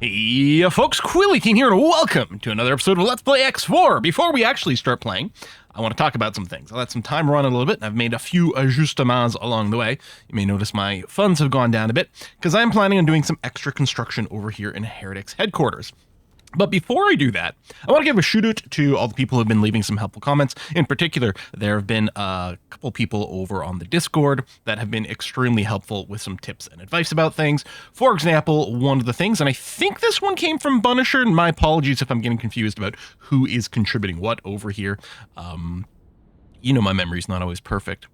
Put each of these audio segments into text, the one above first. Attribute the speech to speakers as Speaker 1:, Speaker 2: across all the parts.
Speaker 1: Hey folks, Quilly here, and welcome to another episode of Let's Play X4. Before we actually start playing, I want to talk about some things. I let some time run a little bit, and I've made a few ajustements along the way. You may notice my funds have gone down a bit, because I'm planning on doing some extra construction over here in Heretic's headquarters. But before I do that, I want to give a shout out to all the people who have been leaving some helpful comments. In particular, there have been a couple people over on the Discord that have been extremely helpful with some tips and advice about things. For example, one of the things, and I think this one came from Bunisher, and my apologies if I'm getting confused about who is contributing what over here. You know my memory's not always perfect,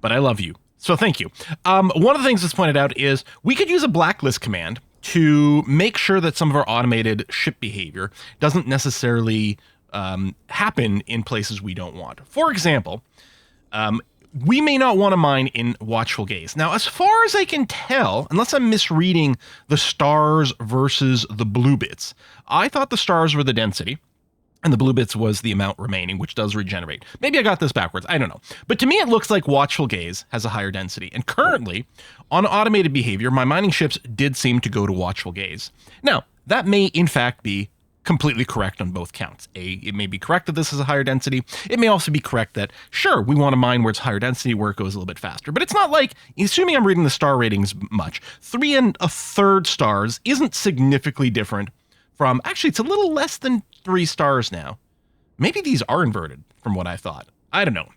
Speaker 1: but I love you. So thank you. One of the things that's pointed out is we could use a blacklist command to make sure that some of our automated ship behavior doesn't necessarily happen in places we don't want. For example, we may not want to mine in watchful gaze. Now, as far as I can tell, unless I'm misreading the stars versus the blue bits, I thought the stars were the density, and the blue bits was the amount remaining, which does regenerate. Maybe I got this backwards. I don't know. But to me, it looks like watchful gaze has a higher density. And currently, on automated behavior, my mining ships did seem to go to watchful gaze. Now, that may in fact be completely correct on both counts. It may be correct that this is a higher density. It may also be correct that, sure, we want to mine where it's higher density, where it goes a little bit faster. But it's not like, assuming I'm reading the star ratings much, 3 1/3 stars isn't significantly different from, actually, it's a little less than 3 stars now. Maybe these are inverted from what I thought. I don't know.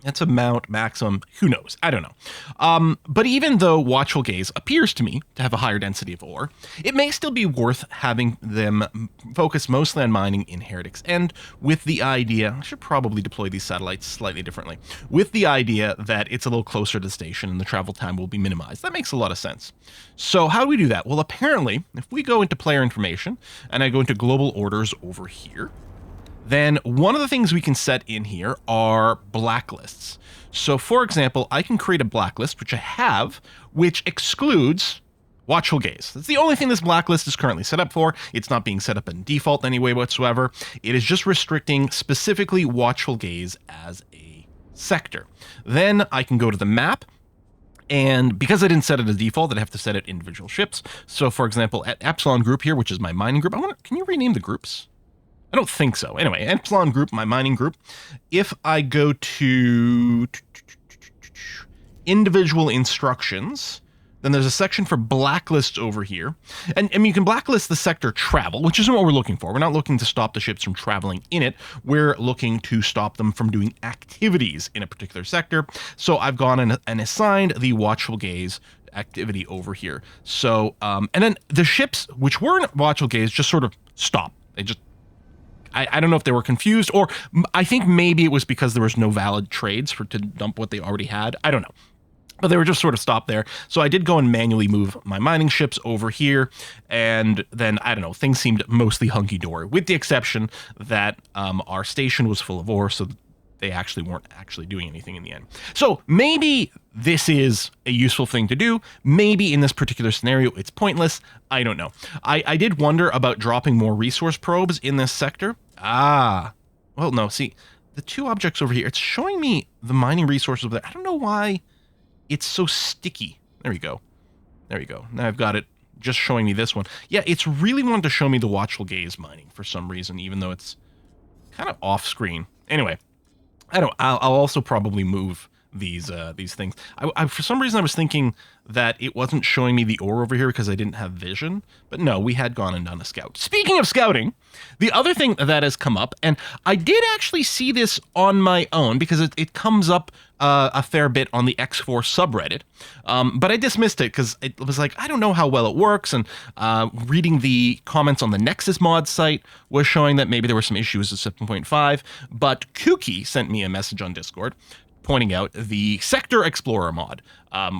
Speaker 1: That's amount, maximum, who knows? I don't know. But even though watchful gaze appears to me to have a higher density of ore, it may still be worth having them focus mostly on mining in Heretic's End with the idea, I should probably deploy these satellites slightly differently, with the idea that it's a little closer to the station and the travel time will be minimized. That makes a lot of sense. So how do we do that? Well, apparently, if we go into player information and I go into global orders over here, then one of the things we can set in here are blacklists. So for example, I can create a blacklist, which I have, which excludes watchful gaze. That's the only thing this blacklist is currently set up for. It's not being set up in default in any way whatsoever. It is just restricting specifically watchful gaze as a sector. Then I can go to the map, and because I didn't set it as default, I'd have to set it individual ships. So for example, at Epsilon Group here, which is my mining group, can you rename the groups? I don't think so. Anyway, Epsilon Group, my mining group, if I go to individual instructions, then there's a section for blacklists over here. And you can blacklist the sector travel, which isn't what we're looking for. We're not looking to stop the ships from traveling in it. We're looking to stop them from doing activities in a particular sector. So I've gone and assigned the watchful gaze activity over here. So, and then the ships, which weren't watchful gaze, just sort of stop. They just, I don't know if they were confused, or I think maybe it was because there was no valid trades to dump what they already had. I don't know. But they were just sort of stopped there. So I did go and manually move my mining ships over here. And then, I don't know, things seemed mostly hunky-dory, with the exception that our station was full of ore, so they actually weren't actually doing anything in the end. So maybe this is a useful thing to do. Maybe in this particular scenario, it's pointless. I don't know. I did wonder about dropping more resource probes in this sector. Well, no, see, the 2 objects over here, it's showing me the mining resources over there. I don't know why it's so sticky. There we go. There we go. Now I've got it just showing me this one. Yeah, it's really wanted to show me the watchful gaze mining for some reason, even though it's kind of off screen. Anyway, I'll also probably move these things. I for some reason I was thinking that it wasn't showing me the ore over here because I didn't have vision, but no, we had gone and done a scout. Speaking of scouting, the other thing that has come up, and I did actually see this on my own because it comes up a fair bit on the X4 subreddit, but I dismissed it because it was like, I don't know how well it works, and reading the comments on the Nexus mod site was showing that maybe there were some issues with 7.5, but Kooky sent me a message on Discord pointing out the Sector Explorer mod,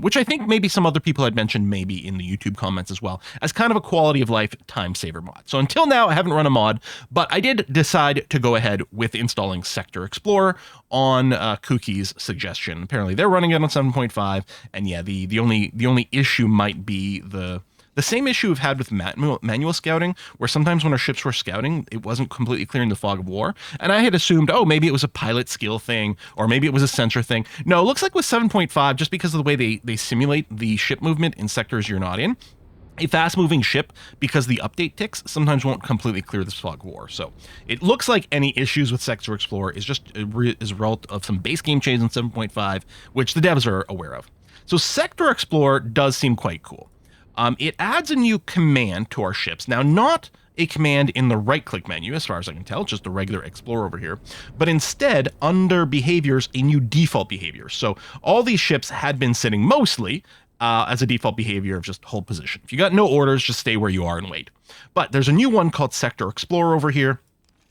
Speaker 1: which I think maybe some other people had mentioned maybe in the YouTube comments as well, as kind of a quality of life time saver mod. So until now, I haven't run a mod, but I did decide to go ahead with installing Sector Explorer on Kooky's suggestion. Apparently they're running it on 7.5, and yeah, the only issue might be the same issue we've had with manual scouting, where sometimes when our ships were scouting, it wasn't completely clear in the fog of war. And I had assumed, oh, maybe it was a pilot skill thing, or maybe it was a sensor thing. No, it looks like with 7.5, just because of the way they simulate the ship movement in sectors you're not in, a fast-moving ship, because the update ticks, sometimes won't completely clear this fog of war. So it looks like any issues with Sector Explorer is just a result of some base game changes in 7.5, which the devs are aware of. So Sector Explorer does seem quite cool. It adds a new command to our ships. Now, not a command in the right-click menu, as far as I can tell, just a regular Explorer over here, but instead, under behaviors, a new default behavior. So all these ships had been sitting mostly as a default behavior of just hold position. If you got no orders, just stay where you are and wait. But there's a new one called Sector Explorer over here.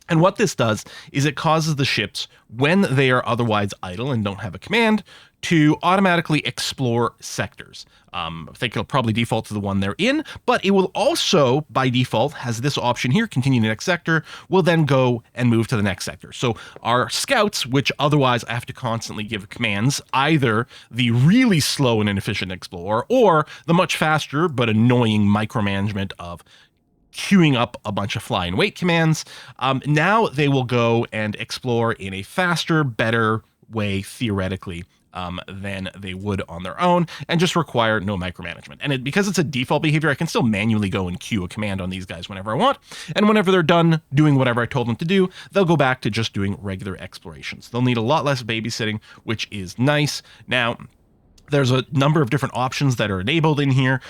Speaker 1: And what this does is it causes the ships, when they are otherwise idle and don't have a command, to automatically explore sectors. I think it'll probably default to the one they're in, but it will also, by default, has this option here, continue to the next sector, will then go and move to the next sector. So our scouts, which otherwise I have to constantly give commands, either the really slow and inefficient explorer or the much faster but annoying micromanagement of queuing up a bunch of fly and wait commands, now they will go and explore in a faster, better way, theoretically, than they would on their own, and just require no micromanagement. And because it's a default behavior, I can still manually go and queue a command on these guys whenever I want, and whenever they're done doing whatever I told them to do, they'll go back to just doing regular explorations. They'll need a lot less babysitting, which is nice. Now, there's a number of different options that are enabled in here.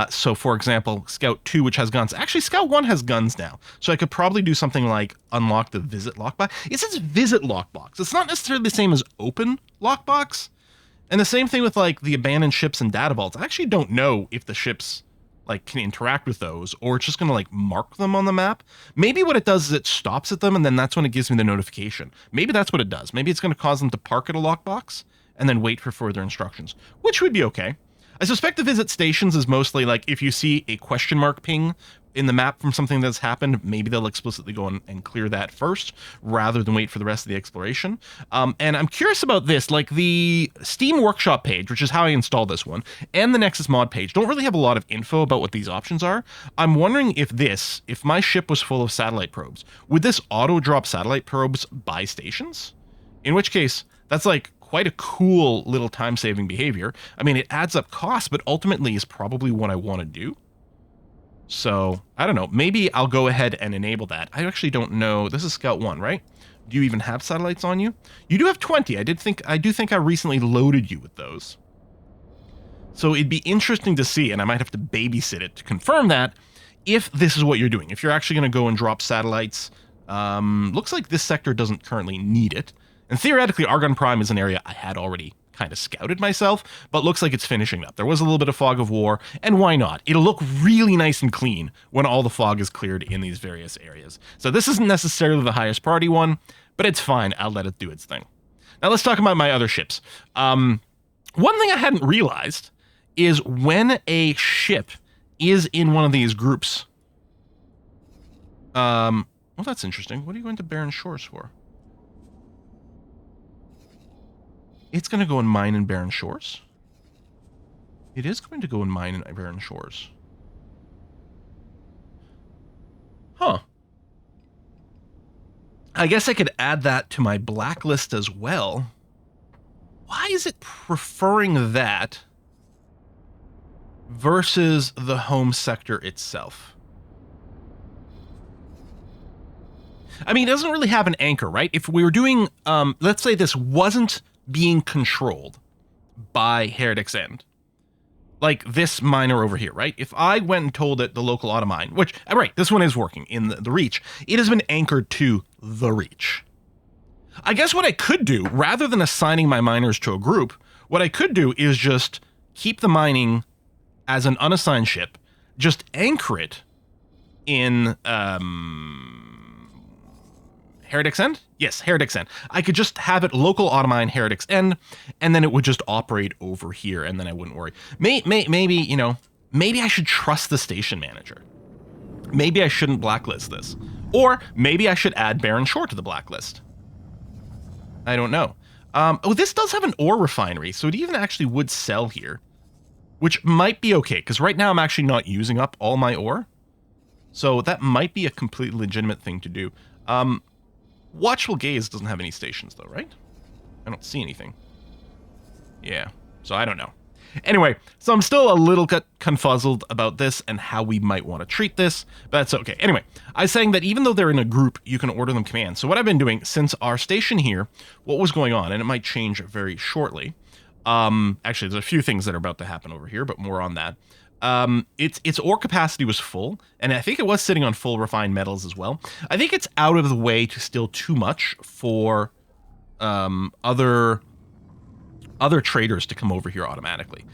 Speaker 1: So for example, Scout 2, which has guns. Actually, Scout 1 has guns now. So I could probably do something like unlock the visit lockbox. It says visit lockbox. It's not necessarily the same as open lockbox. And the same thing with like the abandoned ships and data vaults. I actually don't know if the ships like can interact with those, or it's just going to like mark them on the map. Maybe what it does is it stops at them, and then that's when it gives me the notification. Maybe that's what it does. Maybe it's going to cause them to park at a lockbox and then wait for further instructions, which would be okay. I suspect the visit stations is mostly like if you see a question mark ping in the map from something that's happened, maybe they'll explicitly go and clear that first rather than wait for the rest of the exploration. And I'm curious about this, like the Steam Workshop page, which is how I installed this one, and the Nexus mod page don't really have a lot of info about what these options are. I'm wondering if my ship was full of satellite probes, would this auto drop satellite probes by stations? In which case, that's like quite a cool little time-saving behavior. I mean, it adds up costs, but ultimately is probably what I want to do. So, I don't know. Maybe I'll go ahead and enable that. I actually don't know. This is Scout 1, right? Do you even have satellites on you? You do have 20. I do think I recently loaded you with those. So it'd be interesting to see, and I might have to babysit it to confirm that, if this is what you're doing. If you're actually going to go and drop satellites. Looks like this sector doesn't currently need it. And theoretically, Argon Prime is an area I had already kind of scouted myself, but looks like it's finishing up. There was a little bit of fog of war, and why not? It'll look really nice and clean when all the fog is cleared in these various areas. So this isn't necessarily the highest priority one, but it's fine. I'll let it do its thing. Now let's talk about my other ships. One thing I hadn't realized is when a ship is in one of these groups. Well, that's interesting. What are you going to Barren Shores for? It's going to go and mine in Barren Shores. It is going to go and mine in Barren Shores. Huh. I guess I could add that to my blacklist as well. Why is it preferring that versus the home sector itself? I mean, it doesn't really have an anchor, right? If we were doing, let's say this wasn't being controlled by Heretic's End, like this miner over here, right? If I went and told it the local auto mine, which, right, this one is working in the Reach, it has been anchored to the Reach. I guess what I could do, rather than assigning my miners to a group, what I could do is just keep the mining as an unassigned ship, just anchor it in, Heretic's End? Yes, Heretic's End. I could just have it local automine Heretic's End, and then it would just operate over here, and then I wouldn't worry. Maybe, you know, maybe I should trust the station manager. Maybe I shouldn't blacklist this. Or maybe I should add Barren Shore to the blacklist. I don't know. Oh, this does have an ore refinery, so it even actually would sell here, which might be okay, because right now I'm actually not using up all my ore. So that might be a completely legitimate thing to do. Watchful Gaze doesn't have any stations, though, right? I don't see anything. Yeah, so I don't know. Anyway, so I'm still a little confuzzled about this and how we might want to treat this, but that's okay. Anyway, I was saying that even though they're in a group, you can order them commands. So what I've been doing since our station here, what was going on, and it might change very shortly. Actually, there's a few things that are about to happen over here, but more on that. Its ore capacity was full, and I think it was sitting on full refined metals as well. I think it's out of the way to still too much for other traders to come over here automatically.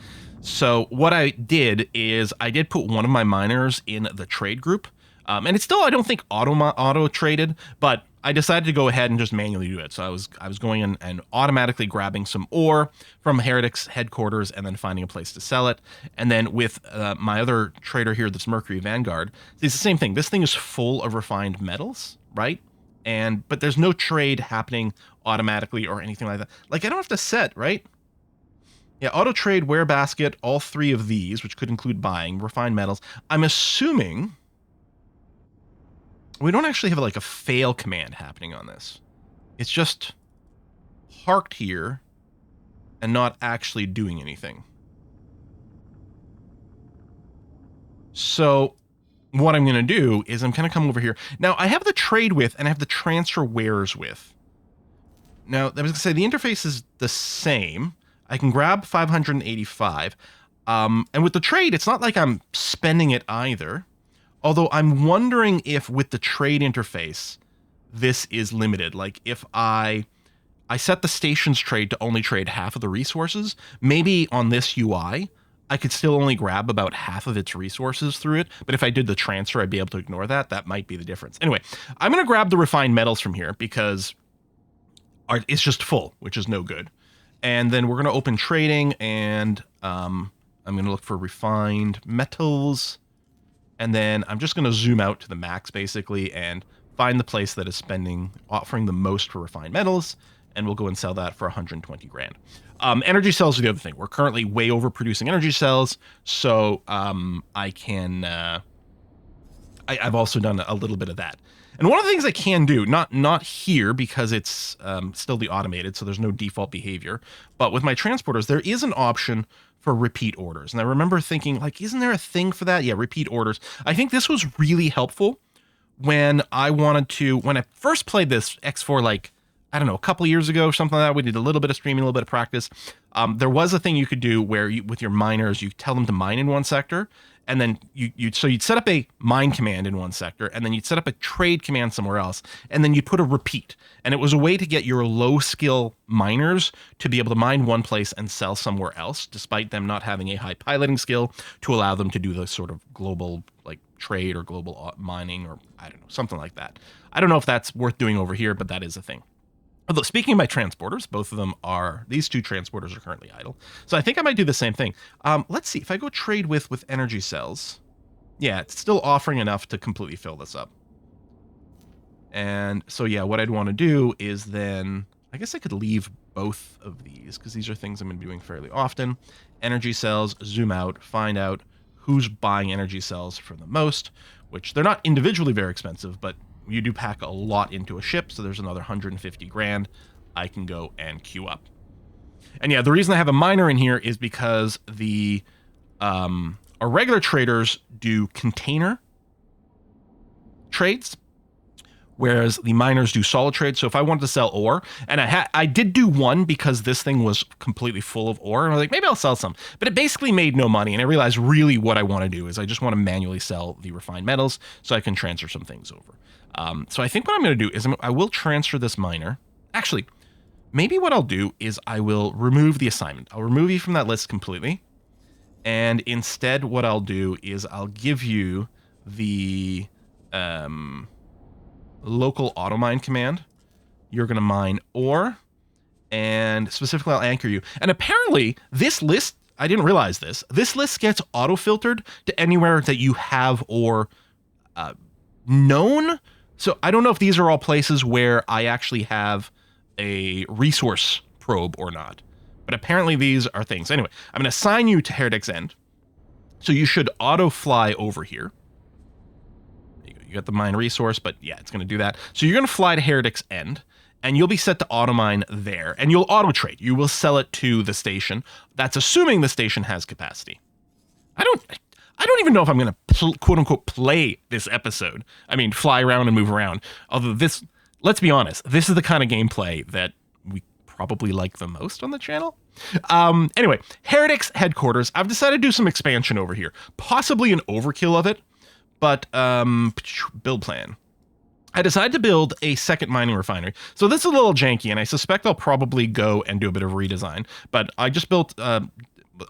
Speaker 1: So what I did is I did put one of my miners in the trade group, and it's still, I don't think, auto traded, but I decided to go ahead and just manually do it. So I was going in and automatically grabbing some ore from Heretic's headquarters and then finding a place to sell it. And then with my other trader here, this Mercury Vanguard, it's the same thing. This thing is full of refined metals, right? But there's no trade happening automatically or anything like that. Like, I don't have to set, right? Yeah, auto trade, wear basket, all three of these, which could include buying, refined metals. I'm assuming we don't actually have like a fail command happening on this. It's just parked here and not actually doing anything. So what I'm going to do is I'm going to come over here. Now, I have the trade with and I have the transfer wares with. Now, I was going to say the interface is the same. I can grab 585. And with the trade, it's not like I'm spending it either. Although I'm wondering if with the trade interface, this is limited. Like if I set the station's trade to only trade half of the resources, maybe on this UI, I could still only grab about half of its resources through it. But if I did the transfer, I'd be able to ignore that. That might be the difference. Anyway, I'm going to grab the refined metals from here because it's just full, which is no good. And then we're going to open trading and I'm going to look for refined metals. And then I'm just going to zoom out to the max basically and find the place that is offering the most for refined metals. And we'll go and sell that for 120 grand. Energy cells are the other thing. We're currently way overproducing energy cells. So I can, I've also done a little bit of that. And one of the things I can do, not here because it's still the automated, so there's no default behavior, but with my transporters, there is an option for repeat orders. And I remember thinking, like, isn't there a thing for that? Yeah, repeat orders. I think this was really helpful when when I first played this X4, like, I don't know, a couple years ago or something like that. We did a little bit of streaming, a little bit of practice. There was a thing you could do where with your miners, you tell them to mine in one sector, and then you'd set up a mine command in one sector, and then you'd set up a trade command somewhere else, and then you'd put a repeat. And it was a way to get your low skill miners to be able to mine one place and sell somewhere else, despite them not having a high piloting skill, to allow them to do the sort of global like trade or global mining, or I don't know, something like that. I don't know if that's worth doing over here, but that is a thing. Although, speaking of my transporters, both of them these two transporters are currently idle. So I think I might do the same thing. Let's see, if I go trade with energy cells, yeah, it's still offering enough to completely fill this up. And so, yeah, what I'd want to do is then, I guess I could leave both of these because these are things I'm going to be doing fairly often. Energy cells, zoom out, find out who's buying energy cells for the most, which they're not individually very expensive, but you do pack a lot into a ship, so there's another 150 grand I can go and queue up. And yeah, the reason I have a miner in here is because our regular traders do container trades, whereas the miners do solid trades. So if I wanted to sell ore, and I did do one because this thing was completely full of ore, and I was like, maybe I'll sell some. But it basically made no money, and I realized really what I want to do is I just want to manually sell the refined metals so I can transfer some things over. So I think what I'm going to do is I will transfer this miner. Actually, maybe what I'll do is I will remove the assignment. I'll remove you from that list completely. And instead what I'll do is I'll give you the local auto mine command. You're going to mine ore, and specifically I'll anchor you. And apparently this list, I didn't realize this list gets auto-filtered to anywhere that you have ore known. So I don't know if these are all places where I actually have a resource probe or not, but apparently these are things. Anyway, I'm going to assign you to Heretic's End. So you should auto fly over here. You got the mine resource, but yeah, it's going to do that. So you're going to fly to Heretic's End, and you'll be set to auto mine there, and you'll auto trade. You will sell it to the station. That's assuming the station has capacity. I don't even know if I'm going to quote unquote play this episode. I mean, fly around and move around. Although this, let's be honest, this is the kind of gameplay that we probably like the most on the channel. Anyway, Heretics headquarters. I've decided to do some expansion over here, possibly an overkill of it, but build plan. I decided to build a second mining refinery. So this is a little janky, and I suspect I'll probably go and do a bit of redesign. But I just built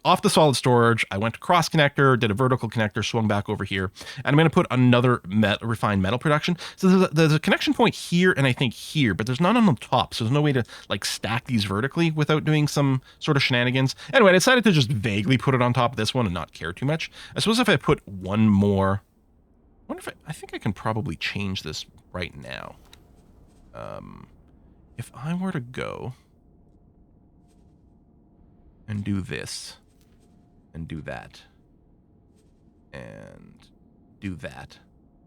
Speaker 1: off the solid storage. I went to cross connector, did a vertical connector, swung back over here, and I'm going to put another refined metal production. So there's a connection point here and I think here, but there's none on the top. So there's no way to like stack these vertically without doing some sort of shenanigans. Anyway, I decided to just vaguely put it on top of this one and not care too much. I suppose if I put one more, I think I can probably change this right now. If I were to go and do this, and do that, and do that.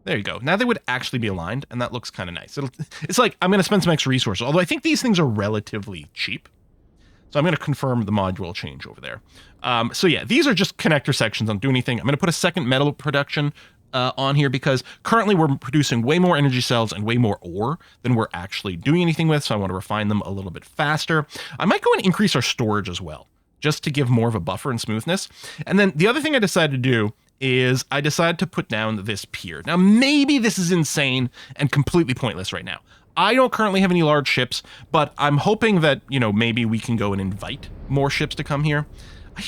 Speaker 1: There you go. Now they would actually be aligned, and that looks kind of nice. It's like I'm going to spend some extra resources, although I think these things are relatively cheap. So I'm going to confirm the module change over there. So yeah, these are just connector sections. I don't do anything. I'm going to put a second metal production on here because currently we're producing way more energy cells and way more ore than we're actually doing anything with. So I want to refine them a little bit faster. I might go and increase our storage as well, just to give more of a buffer and smoothness. And then the other thing I decided to do is I decided to put down this pier. Now, maybe this is insane and completely pointless right now. I don't currently have any large ships, but I'm hoping that, you know, maybe we can go and invite more ships to come here.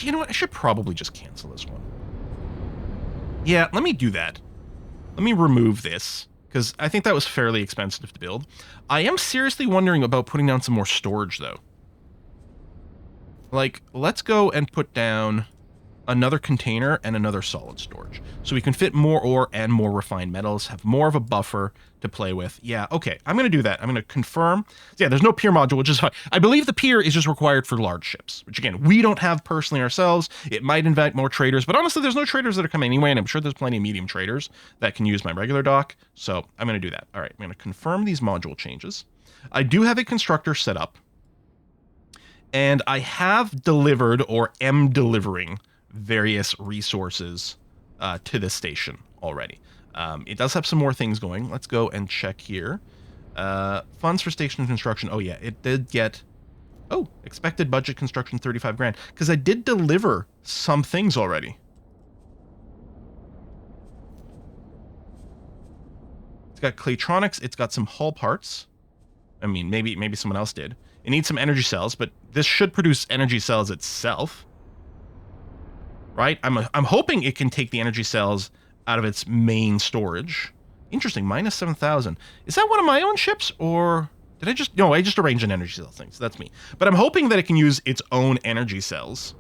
Speaker 1: You know what? I should probably just cancel this one. Yeah, let me do that. Let me remove this, because I think that was fairly expensive to build. I am seriously wondering about putting down some more storage, though. Like, let's go and put down another container and another solid storage. So we can fit more ore and more refined metals, have more of a buffer to play with. Yeah, okay, I'm going to do that. I'm going to confirm. Yeah, there's no pier module, which is fine. I believe the pier is just required for large ships, which again, we don't have personally ourselves. It might invite more traders, but honestly, there's no traders that are coming anyway, and I'm sure there's plenty of medium traders that can use my regular dock. So I'm going to do that. All right, I'm going to confirm these module changes. I do have a constructor set up, and I have delivered or am delivering various resources to this station already. It does have some more things going. Let's go and check here. Funds for station construction. Oh yeah, it did get, oh, expected budget construction 35 grand. Because I did deliver some things already. It's got Claytronics. It's got some hull parts. I mean, maybe someone else did. It needs some energy cells, but this should produce energy cells itself. Right? I'm hoping it can take the energy cells out of its main storage. Interesting, minus 7,000. Is that one of my own ships, or did I just... No, I just arranged an energy cell thing, so that's me. But I'm hoping that it can use its own energy cells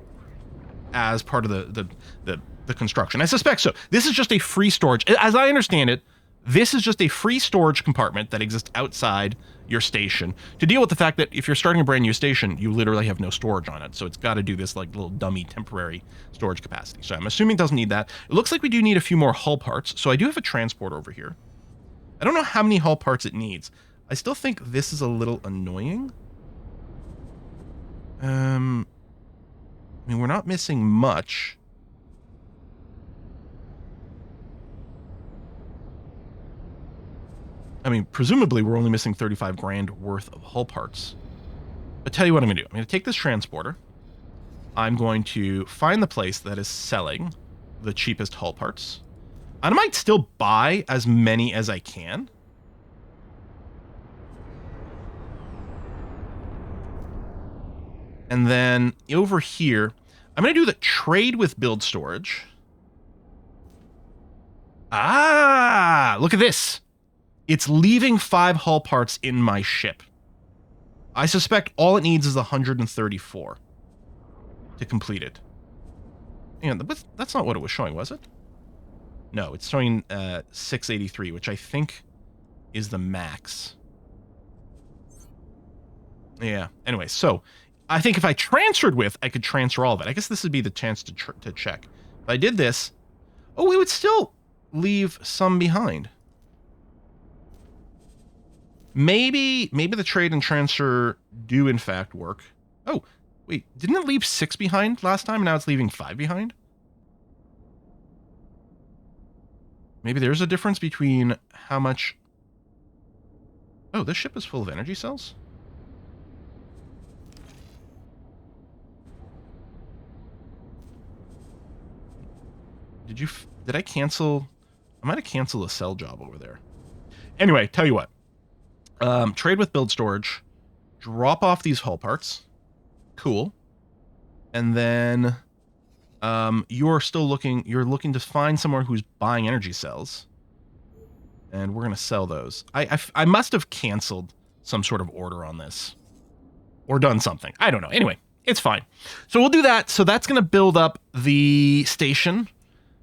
Speaker 1: as part of the construction. I suspect so. This is just a free storage. As I understand it, this is just a free storage compartment that exists outside your station to deal with the fact that if you're starting a brand new station, you literally have no storage on it. So it's got to do this like little dummy temporary storage capacity. So I'm assuming it doesn't need that. It looks like we do need a few more hull parts. So I do have a transport over here. I don't know how many hull parts it needs. I still think this is a little annoying. I mean, we're not missing much. I mean, presumably we're only missing 35 grand worth of hull parts. But tell you what I'm going to do. I'm going to take this transporter. I'm going to find the place that is selling the cheapest hull parts. I might still buy as many as I can. And then over here, I'm going to do the trade with build storage. Ah, look at this. It's leaving 5 hull parts in my ship. I suspect all it needs is 134 to complete it. And that's not what it was showing, was it? No, it's showing 683, which I think is the max. Yeah, anyway, so I think if I transferred with, I could transfer all of it. I guess this would be the chance to check. If I did this, oh, we would still leave some behind. Maybe the trade and transfer do in fact work. Oh, wait, didn't it leave 6 behind last time? Now it's leaving 5 behind? Maybe there's a difference between how much... Oh, this ship is full of energy cells? Did I cancel? I might have canceled a cell job over there. Anyway, tell you what. Trade with build storage. Drop off these hull parts. Cool. And then you're looking to find someone who's buying energy cells. And we're going to sell those. I must have canceled some sort of order on this. Or done something. I don't know. Anyway, it's fine. So we'll do that. So that's going to build up the station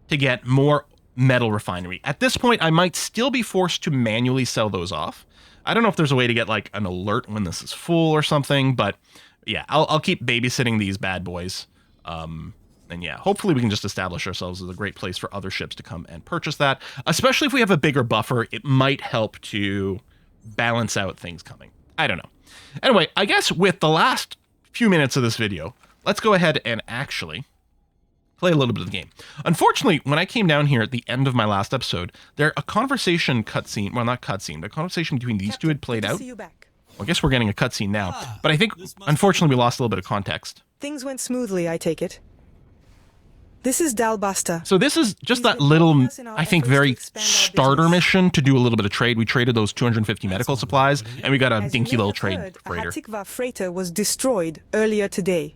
Speaker 1: to get more metal refinery. At this point, I might still be forced to manually sell those off. I don't know if there's a way to get like an alert when this is full or something, but yeah, I'll keep babysitting these bad boys. And yeah, hopefully we can just establish ourselves as a great place for other ships to come and purchase that. Especially if we have a bigger buffer, it might help to balance out things coming. I don't know. Anyway, I guess with the last few minutes of this video, let's go ahead and actually play a little bit of the game. Unfortunately, when I came down here at the end of my last episode, a conversation cutscene, well, not cutscene, but a conversation between these two had played out. Well, I guess we're getting a cutscene now, but I think, unfortunately, we lost a little bit of context.
Speaker 2: Things went smoothly, I take it. This is Dal Busta.
Speaker 1: So this is just that little, I think, very starter mission to do a little bit of trade. We traded those 250 medical supplies, and we got a dinky little trade freighter.
Speaker 2: A Hatikva freighter was destroyed earlier today.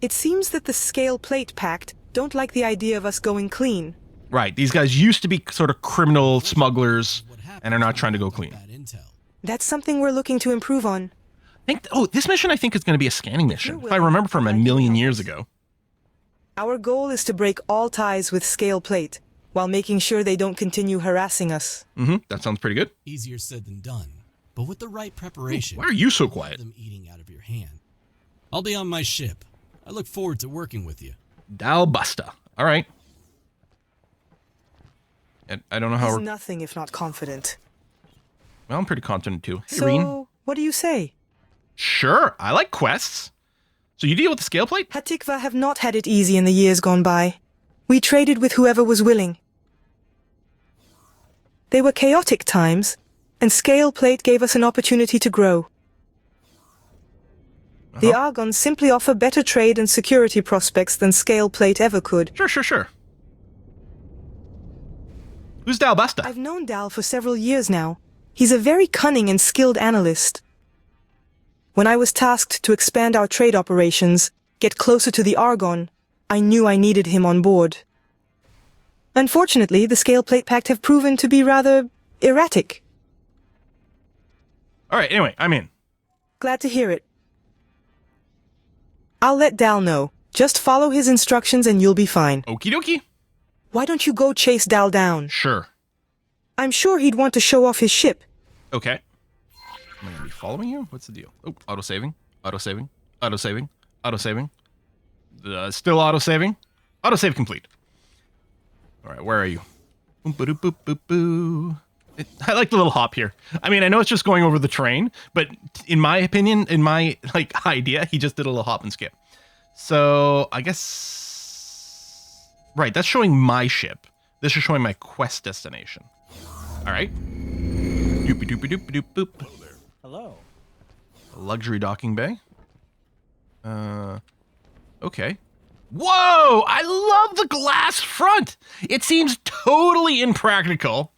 Speaker 2: It seems that the Scale Plate Pact don't like the idea of us going clean.
Speaker 1: Right, these guys used to be sort of criminal smugglers and are not trying to go clean.
Speaker 2: That's something we're looking to improve on.
Speaker 1: This mission I think is going to be a scanning mission, if I remember from a million years ago.
Speaker 2: Our goal is to break all ties with Scale Plate, while making sure they don't continue harassing us.
Speaker 1: That sounds pretty good.
Speaker 3: Easier said than done, but with the right preparation...
Speaker 1: Why are you so quiet?
Speaker 3: ...them eating out of your hand. I'll be on my ship. I look forward to working with you.
Speaker 1: Dal Busta. All right. I don't know how...
Speaker 2: He's nothing if not confident.
Speaker 1: Well, I'm pretty confident too. Hey,
Speaker 2: so,
Speaker 1: Reen.
Speaker 2: What do you say?
Speaker 1: Sure, I like quests. So you deal with the scale plate?
Speaker 2: Hatikva have not had it easy in the years gone by. We traded with whoever was willing. They were chaotic times, and Scale Plate gave us an opportunity to grow. The Argons simply offer better trade and security prospects than Scale Plate ever could.
Speaker 1: Sure. Who's Dal Busta?
Speaker 2: I've known Dal for several years now. He's a very cunning and skilled analyst. When I was tasked to expand our trade operations, get closer to the Argon, I knew I needed him on board. Unfortunately, the Scale Plate Pact have proven to be rather erratic.
Speaker 1: All right, anyway, I'm in.
Speaker 2: Glad to hear it. I'll let Dal know. Just follow his instructions and you'll be fine.
Speaker 1: Okie dokie.
Speaker 2: Why don't you go chase Dal down?
Speaker 1: Sure.
Speaker 2: I'm sure he'd want to show off his ship.
Speaker 1: Okay. Am I going to be following you? What's the deal? Oh, auto-saving. Still auto-saving. Auto-save complete. All right, where are you? I like the little hop here. I mean, I know it's just going over the train, but in my opinion, in my idea, he just did a little hop and skip. So I guess, right, that's showing my ship. This is showing my quest destination. All right. Doopy doopy doopy doop boop.
Speaker 4: Hello there. Hello.
Speaker 1: Luxury docking bay. Okay. Whoa! I love the glass front. It seems totally impractical.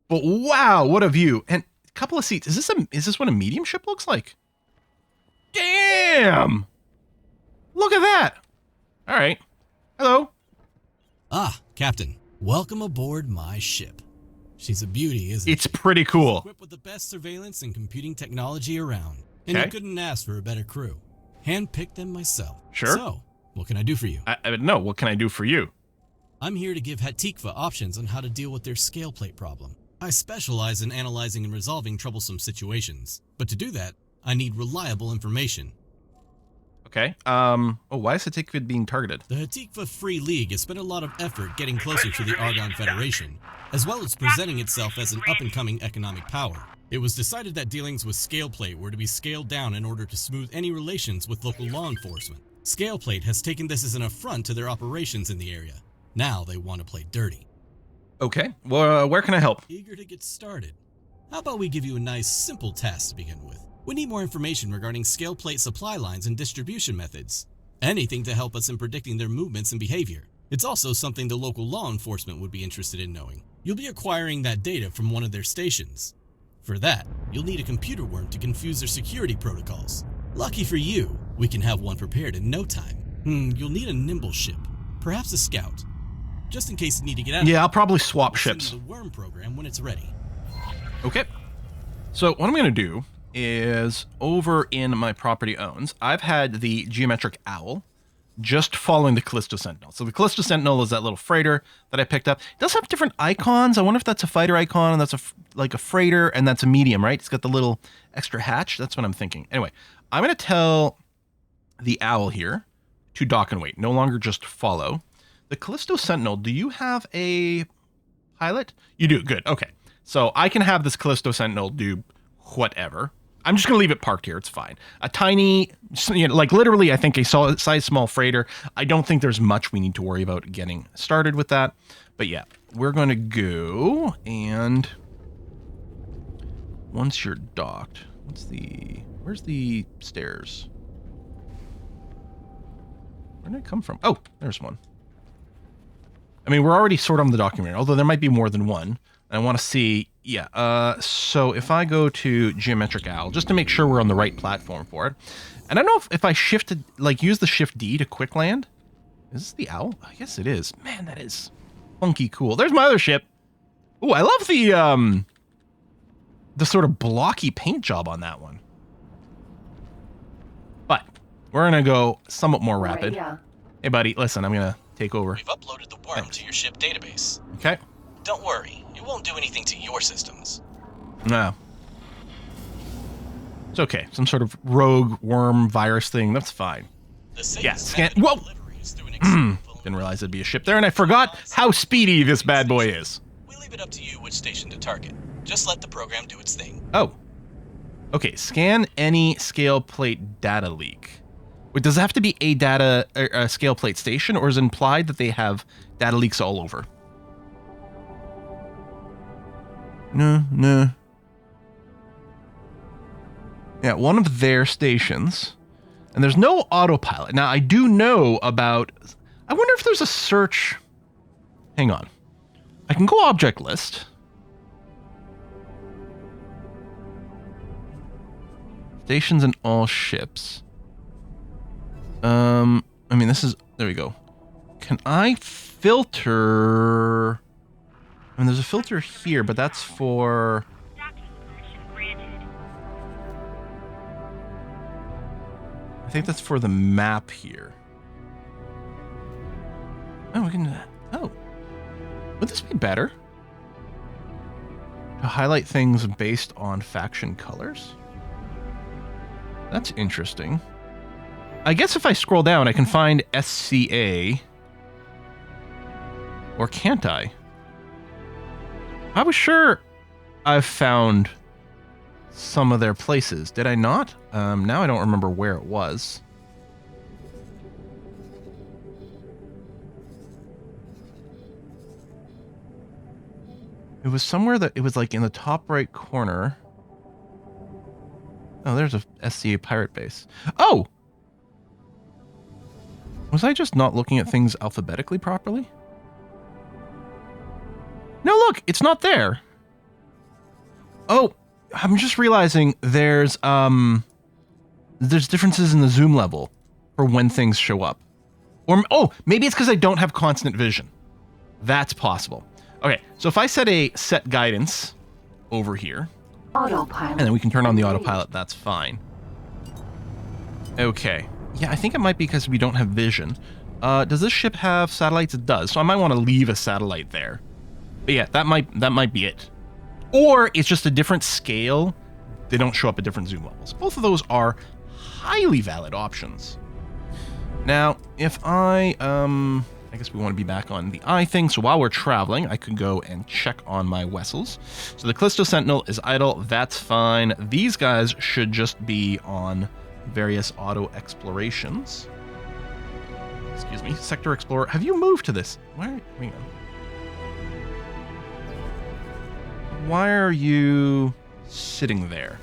Speaker 1: But wow, what a view. And a couple of seats. Is this what a medium ship looks like? Damn! Look at that. All right. Hello.
Speaker 3: Ah, Captain. Welcome aboard my ship. She's a beauty, isn't she?
Speaker 1: It's pretty cool.
Speaker 3: Equipped with the best surveillance and computing technology around. And you couldn't ask for a better crew. Handpicked them myself.
Speaker 1: Sure.
Speaker 3: So, what can I do for you?
Speaker 1: No, what can I do for you?
Speaker 3: I'm here to give Hatikva options on how to deal with their scale plate problem. I specialize in analyzing and resolving troublesome situations. But to do that, I need reliable information.
Speaker 1: Okay. Oh, why is Hatikva being targeted?
Speaker 3: The Hatikva Free League has spent a lot of effort getting closer to the Argon Federation, as well as presenting itself as an up-and-coming economic power. It was decided that dealings with Scaleplate were to be scaled down in order to smooth any relations with local law enforcement. Scaleplate has taken this as an affront to their operations in the area. Now they want to play dirty.
Speaker 1: Okay. Well, where can I help?
Speaker 3: Eager to get started? How about we give you a nice, simple task to begin with? We need more information regarding Scaleplate supply lines and distribution methods. Anything to help us in predicting their movements and behavior. It's also something the local law enforcement would be interested in knowing. You'll be acquiring that data from one of their stations. For that, you'll need a computer worm to confuse their security protocols. Lucky for you, we can have one prepared in no time. You'll need a nimble ship, perhaps a scout, just in case you need to get out.
Speaker 1: Yeah, I'll probably swap ships.
Speaker 3: The worm program when it's ready.
Speaker 1: Okay. So what I'm going to do is over in my property owns, I've had the geometric owl just following the Callisto Sentinel. So the Callisto Sentinel is that little freighter that I picked up. It does have different icons. I wonder if that's a fighter icon and that's like a freighter and that's a medium, right? It's got the little extra hatch. That's what I'm thinking. Anyway, I'm going to tell the owl here to dock and wait. No longer just follow. The Callisto Sentinel, do you have a pilot? You do. Good. Okay. So I can have this Callisto Sentinel do whatever. I'm just going to leave it parked here. It's fine. A tiny, like literally, I think a size small freighter. I don't think there's much we need to worry about getting started with that. But yeah, we're going to go and once you're docked, where's the stairs? Where did it come from? Oh, there's one. I mean, we're already sort of on the docking area, although there might be more than one. I want to see, yeah, so if I go to Geometric Owl, just to make sure we're on the right platform for it, and I don't know if I shifted, like, use the Shift D to quick land. Is this the owl? I guess it is. Man, that is funky cool. There's my other ship. Ooh, I love the sort of blocky paint job on that one. But we're going to go somewhat more rapid.
Speaker 4: Right, yeah.
Speaker 1: Hey, buddy, listen, I'm going to take over.
Speaker 3: We've uploaded the worm to your ship database.
Speaker 1: Okay.
Speaker 3: Don't worry, it won't do anything to your systems.
Speaker 1: No. It's okay. Some sort of rogue worm virus thing. That's fine. Yeah, scan. Whoa! Didn't realize there'd be a ship there, and I forgot how speedy this bad boy is.
Speaker 3: We leave it up to you which station to target. Just let the program do its thing.
Speaker 1: Oh. Okay, scan any scale plate data leak. Wait, does it have to be a scale plate station, or is it implied that they have data leaks all over? No. Yeah, one of their stations. And there's no autopilot. Now, I do know about... I wonder if there's a search... Hang on. I can go object list. Stations and all ships. I mean, this is... There we go. Can I filter... I mean, there's a filter here, but that's for... I think that's for the map here. Oh, we can do that. Oh. Would this be better? To highlight things based on faction colors? That's interesting. I guess if I scroll down, I can find SCA. Or can't I? I was sure I've found some of their places. Did I not? Now I don't remember where it was. It was somewhere that it was like in the top right corner. Oh, there's a SCA pirate base. Oh! Was I just not looking at things alphabetically properly? No, look, it's not there. Oh, I'm just realizing there's differences in the zoom level for when things show up. Or, oh, maybe it's because I don't have constant vision. That's possible. Okay, so if I set a set guidance over here,
Speaker 4: Autopilot.
Speaker 1: and then we can turn on the autopilot, that's fine. Okay. Yeah, I think it might be because we don't have vision. Does this ship have satellites? It does, so I might want to leave a satellite there. But yeah, that might be it. Or it's just a different scale. They don't show up at different zoom levels. Both of those are highly valid options. Now, if I guess we want to be back on the eye thing, so while we're traveling, I could go and check on my vessels. So the Callisto Sentinel is idle, that's fine. These guys should just be on various auto explorations. Excuse me, Sector Explorer. Have you moved to this? Hang on. Why are you sitting there?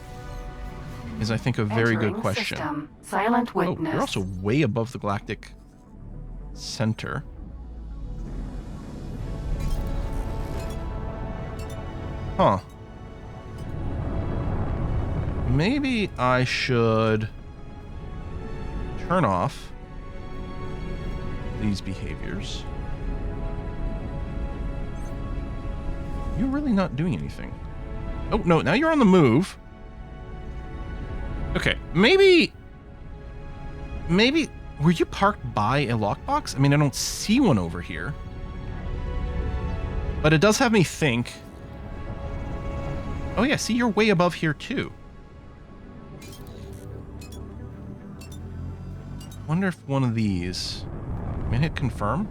Speaker 1: Is I think a very good question.
Speaker 4: System. Silent witness.
Speaker 1: Oh, you're also way above the galactic center. Huh. Maybe I should turn off these behaviors. You're really not doing anything. Oh, no, now you're on the move. Okay, maybe, were you parked by a lockbox? I mean, I don't see one over here. But it does have me think. Oh yeah, see, you're way above here too. Wonder if one of these, I'm gonna hit confirm.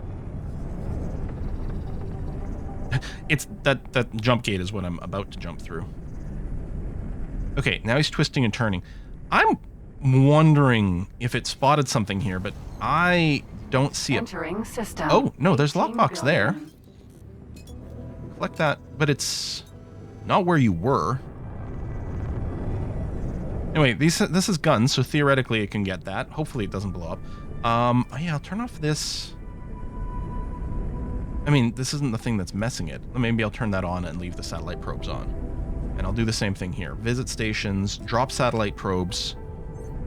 Speaker 1: It's that jump gate is what I'm about to jump through. Okay, now he's twisting and turning. I'm wondering if it spotted something here, but I don't see it.
Speaker 4: Entering system.
Speaker 1: Oh, no, there's lockbox there. Collect that, but it's not where you were. Anyway, this is guns, so theoretically it can get that. Hopefully it doesn't blow up. Yeah, I'll turn off this. I mean, this isn't the thing that's messing it. Maybe I'll turn that on and leave the satellite probes on. And I'll do the same thing here. Visit stations, drop satellite probes.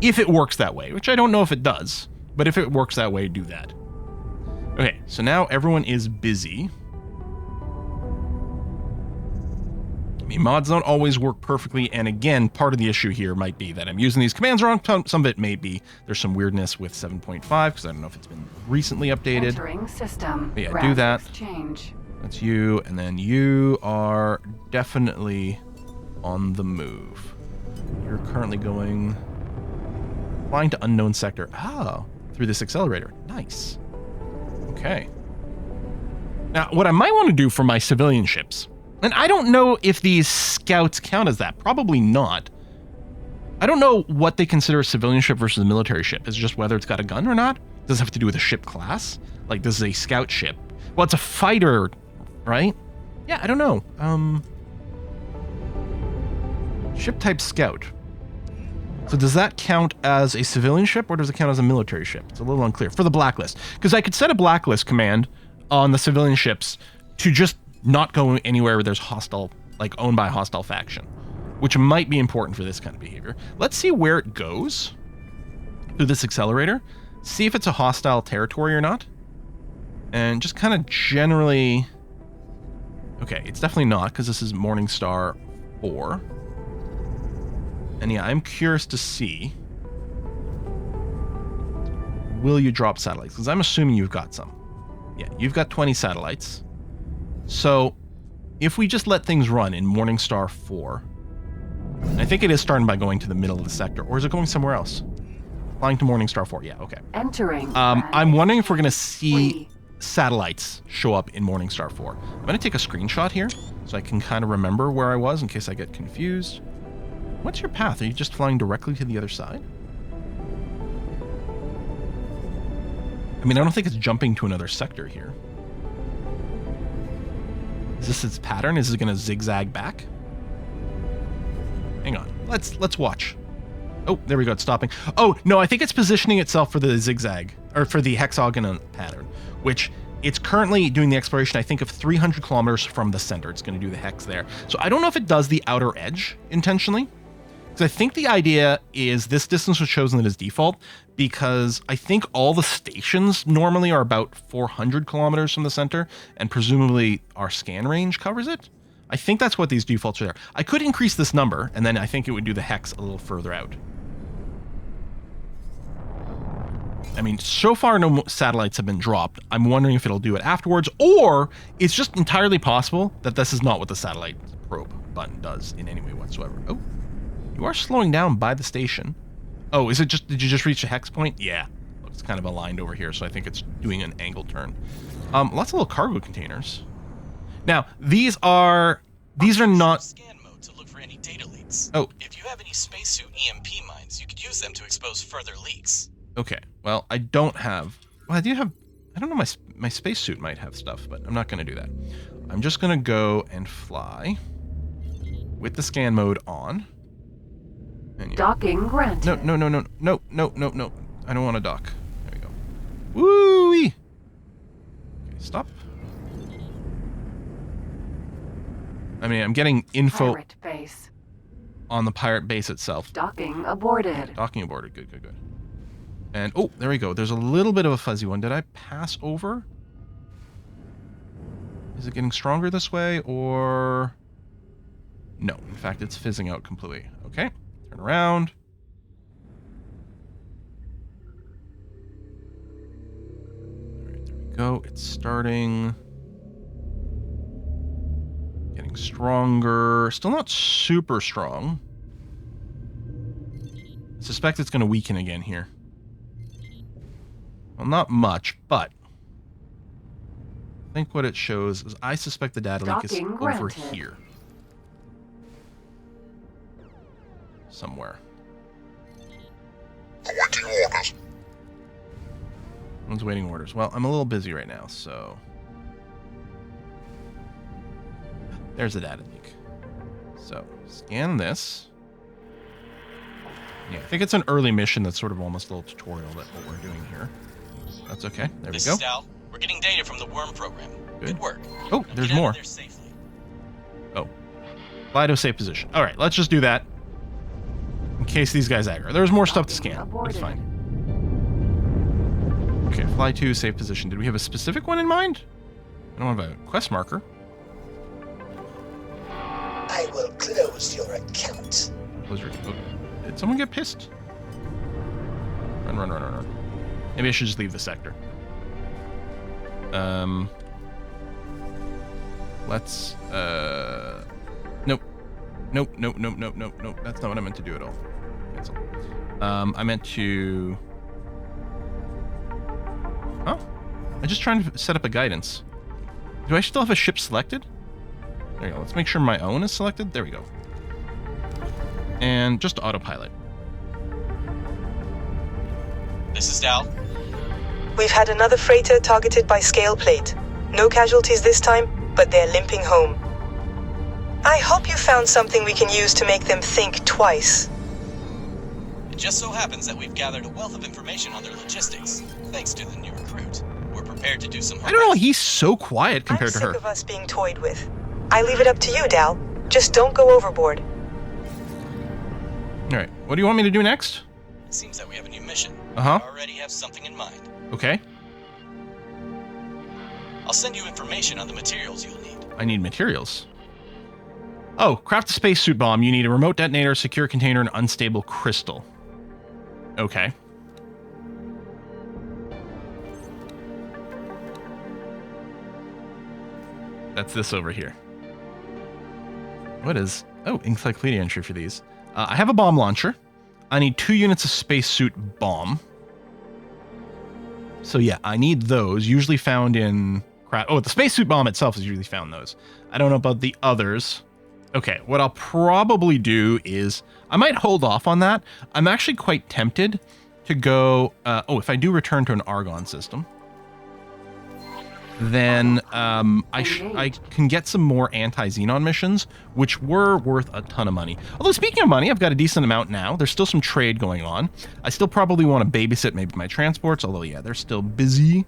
Speaker 1: If it works that way, which I don't know if it does. But if it works that way, do that. Okay, so now everyone is busy. I mean, mods don't always work perfectly, and again, part of the issue here might be that I'm using these commands wrong. Some of it may be there's some weirdness with 7.5, because I don't know if it's been recently updated.
Speaker 4: Entering system.
Speaker 1: But yeah, do that.
Speaker 4: Exchange.
Speaker 1: That's you, and then you are definitely on the move. You're currently flying to unknown sector. Oh, through this accelerator. Nice. Okay. Now, what I might want to do for my civilian ships, and I don't know if these scouts count as that. Probably not. I don't know what they consider a civilian ship versus a military ship. Is it just whether it's got a gun or not? Does it have to do with a ship class? Like, this is a scout ship. Well, it's a fighter, right? Yeah, I don't know. Ship type scout. So does that count as a civilian ship or does it count as a military ship? It's a little unclear for the blacklist. Because I could set a blacklist command on the civilian ships to just not go anywhere where there's hostile, like owned by a hostile faction, which might be important for this kind of behavior. Let's see where it goes through this accelerator. See if it's a hostile territory or not. And just kind of generally... Okay, it's definitely not, because this is Morningstar 4. And yeah, I'm curious to see... Will you drop satellites? Because I'm assuming you've got some. Yeah, you've got 20 satellites. So, if we just let things run in Morningstar 4... I think it is starting by going to the middle of the sector. Or is it going somewhere else? Flying to Morningstar 4, yeah, okay.
Speaker 4: Entering.
Speaker 1: I'm wondering if we're going to see satellites show up in Morningstar 4. I'm going to take a screenshot here, so I can kind of remember where I was in case I get confused. What's your path? Are you just flying directly to the other side? I mean, I don't think it's jumping to another sector here. Is this its pattern? Is it going to zigzag back? Hang on. Let's watch. Oh, there we go. It's stopping. Oh, no, I think it's positioning itself for the zigzag, or for the hexagon pattern, which it's currently doing the exploration, I think, of 300 kilometers from the center. It's going to do the hex there. So I don't know if it does the outer edge intentionally, because I think the idea is this distance was chosen as default because I think all the stations normally are about 400 kilometers from the center, and presumably our scan range covers it. I think that's what these defaults are there. I could increase this number, and then I think it would do the hex a little further out. I mean, so far no satellites have been dropped. I'm wondering if it'll do it afterwards, or it's just entirely possible that this is not what the satellite probe button does in any way whatsoever. Oh, you are slowing down by the station. Oh, is it just, did you just reach a hex point? Yeah, looks It's kind of aligned over here, so I think it's doing an angle turn. Lots of little cargo containers. Now, these are not...
Speaker 3: Scan mode to look for any data leaks.
Speaker 1: Oh.
Speaker 3: If you have any spacesuit EMP mines, you could use them to expose further leaks.
Speaker 1: Okay, well, I don't have... Well, I do have... I don't know, my spacesuit might have stuff, but I'm not going to do that. I'm just going to go and fly with the scan mode on. And
Speaker 4: Docking granted.
Speaker 1: No. I don't want to dock. There we go. Woo-wee! Okay, stop. I mean, I'm getting info
Speaker 4: Pirate base.
Speaker 1: on the pirate base itself.
Speaker 4: Docking aborted.
Speaker 1: Docking aborted. Good. And, oh, there we go. There's a little bit of a fuzzy one. Did I pass over? Is it getting stronger this way, or... No. In fact, it's fizzing out completely. Okay. Turn around. All right, there we go. It's starting... Getting stronger. Still not super strong. I suspect it's going to weaken again here. Well, not much, but I think what it shows is I suspect the data leak is
Speaker 4: Docking
Speaker 1: over
Speaker 4: granted.
Speaker 1: here. Somewhere.
Speaker 5: Awaiting orders.
Speaker 1: One's waiting orders. Well, I'm a little busy right now, so... There's the data leak. So, scan this. Yeah, I think it's an early mission that's sort of almost a little tutorial that what we're doing here. That's okay. There we
Speaker 3: This
Speaker 1: go.
Speaker 3: is Dal. We're getting data from the worm program. Good work.
Speaker 1: Oh,
Speaker 3: Now
Speaker 1: there's
Speaker 3: get out of
Speaker 1: more.
Speaker 3: there safely.
Speaker 1: Oh. Fly to a safe position. Alright, let's just do that. In case these guys aggro. There's more stuff to scan. That's fine. Okay, fly to safe position. Did we have a specific one in mind? I don't have a quest marker.
Speaker 6: I will close your account.
Speaker 1: Oh, did someone get pissed? Run. Maybe I should just leave the sector. Let's, nope. Nope. That's not what I meant to do at all. Cancel. I meant to... Huh? I'm just trying to set up a guidance. Do I still have a ship selected? There you go. Let's make sure my own is selected. There we go. And just autopilot.
Speaker 3: This is Dal.
Speaker 2: We've had another freighter targeted by scale plate. No casualties this time, but they're limping home. I hope you found something we can use to make them think twice.
Speaker 3: It just so happens that we've gathered a wealth of information on their logistics, thanks to the new recruit. We're prepared to do some
Speaker 1: I don't know. He's so quiet compared to
Speaker 2: I'm
Speaker 1: her.
Speaker 2: sick of us being toyed with. I leave it up to you, Dal. Just don't go overboard.
Speaker 1: All right. What do you want me to do next?
Speaker 3: It seems that we have a new mission.
Speaker 1: Uh-huh.
Speaker 3: We already have something in mind.
Speaker 1: Okay.
Speaker 3: I'll send you information on the materials you'll need.
Speaker 1: I need materials. Oh, craft a spacesuit bomb. You need a remote detonator, secure container, and unstable crystal. Okay. That's this over here. What is... Oh, encyclopedia entry for these. I have a bomb launcher. I need 2 units of spacesuit bomb. So yeah, I need those. Usually found in... Oh, the spacesuit bomb itself is usually found in those. I don't know about the others. Okay, what I'll probably do is... I might hold off on that. I'm actually quite tempted to go... oh, if I do return to an Argon system, then I can get some more anti-Xenon missions, which were worth a ton of money. Although, speaking of money, I've got a decent amount now. There's still some trade going on. I still probably want to babysit maybe my transports, although, yeah, they're still busy.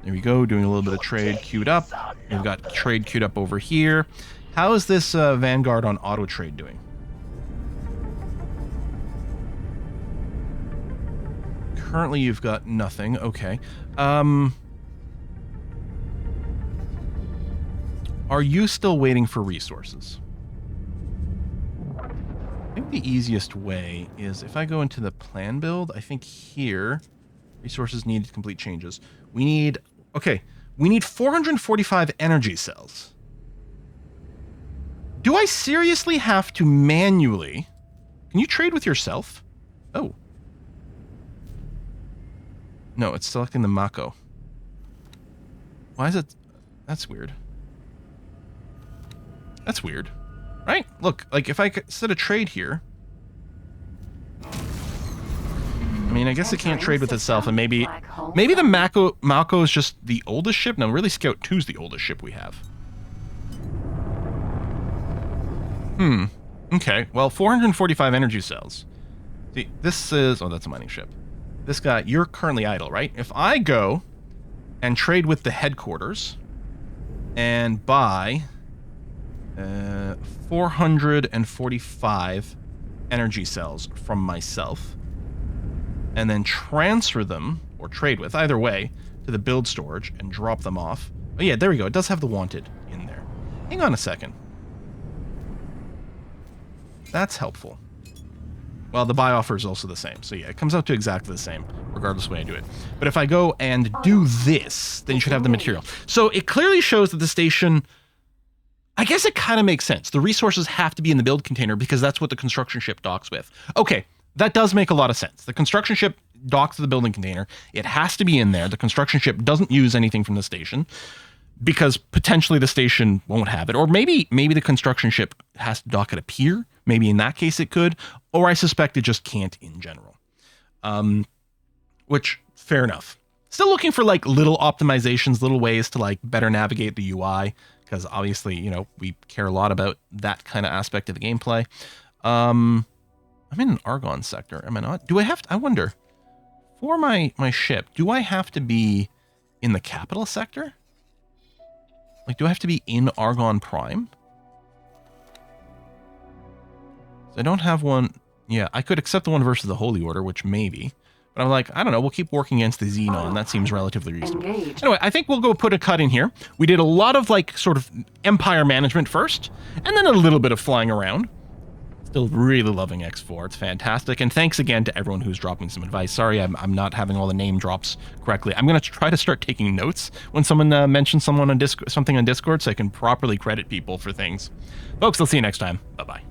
Speaker 1: There we go, doing a little bit of trade queued up. We've got trade queued up over here. How is this Vanguard on auto trade doing? Currently, you've got nothing. Okay. Are you still waiting for resources? I think the easiest way is if I go into the plan build, I think here, resources needed to complete changes. We need, okay, we need 445 energy cells. Do I seriously have to manually... Can you trade with yourself? Oh. No, it's selecting the Mako. Why is it? That's weird. That's weird. Right? Look, like if I set a trade here. I mean, I guess it can't trade with itself, and maybe the Mako is just the oldest ship. No, really, Scout 2 is the oldest ship we have. Okay. Well, 445 energy cells. See, this is... Oh, that's a mining ship. This guy, you're currently idle, right? If I go and trade with the headquarters and buy 445 energy cells from myself and then transfer them, or trade with, either way, to the build storage and drop them off. Oh yeah, there we go. It does have the wanted in there. Hang on a second. That's helpful. Well, the buy offer is also the same. So yeah, it comes out to exactly the same, regardless of the way I do it. But if I go and do this, then you should have the material. So it clearly shows that the station... I guess it kind of makes sense. The resources have to be in the build container because that's what the construction ship docks with. Okay, that does make a lot of sense. The construction ship docks to the building container. It has to be in there. The construction ship doesn't use anything from the station because potentially the station won't have it. Or maybe the construction ship has to dock at a pier. Maybe in that case it could. Or I suspect it just can't in general. Which, fair enough. Still looking for like little optimizations, little ways to like better navigate the UI. Because obviously, you know, we care a lot about that kind of aspect of the gameplay. I'm in an Argon sector, am I not? Do I have to, I wonder, for my ship, do I have to be in the capital sector? Like, do I have to be in Argon Prime? So I don't have one. Yeah, I could accept the one versus the Holy Order, which maybe. But I'm like, I don't know, we'll keep working against the Xenon. That seems relatively reasonable. Anyway, I think we'll go put a cut in here. We did a lot of, like, sort of empire management first, and then a little bit of flying around. Still really loving X4. It's fantastic. And thanks again to everyone who's dropping some advice. Sorry, I'm not having all the name drops correctly. I'm going to try to start taking notes when someone mentions something on Discord so I can properly credit people for things. Folks, I'll see you next time. Bye-bye.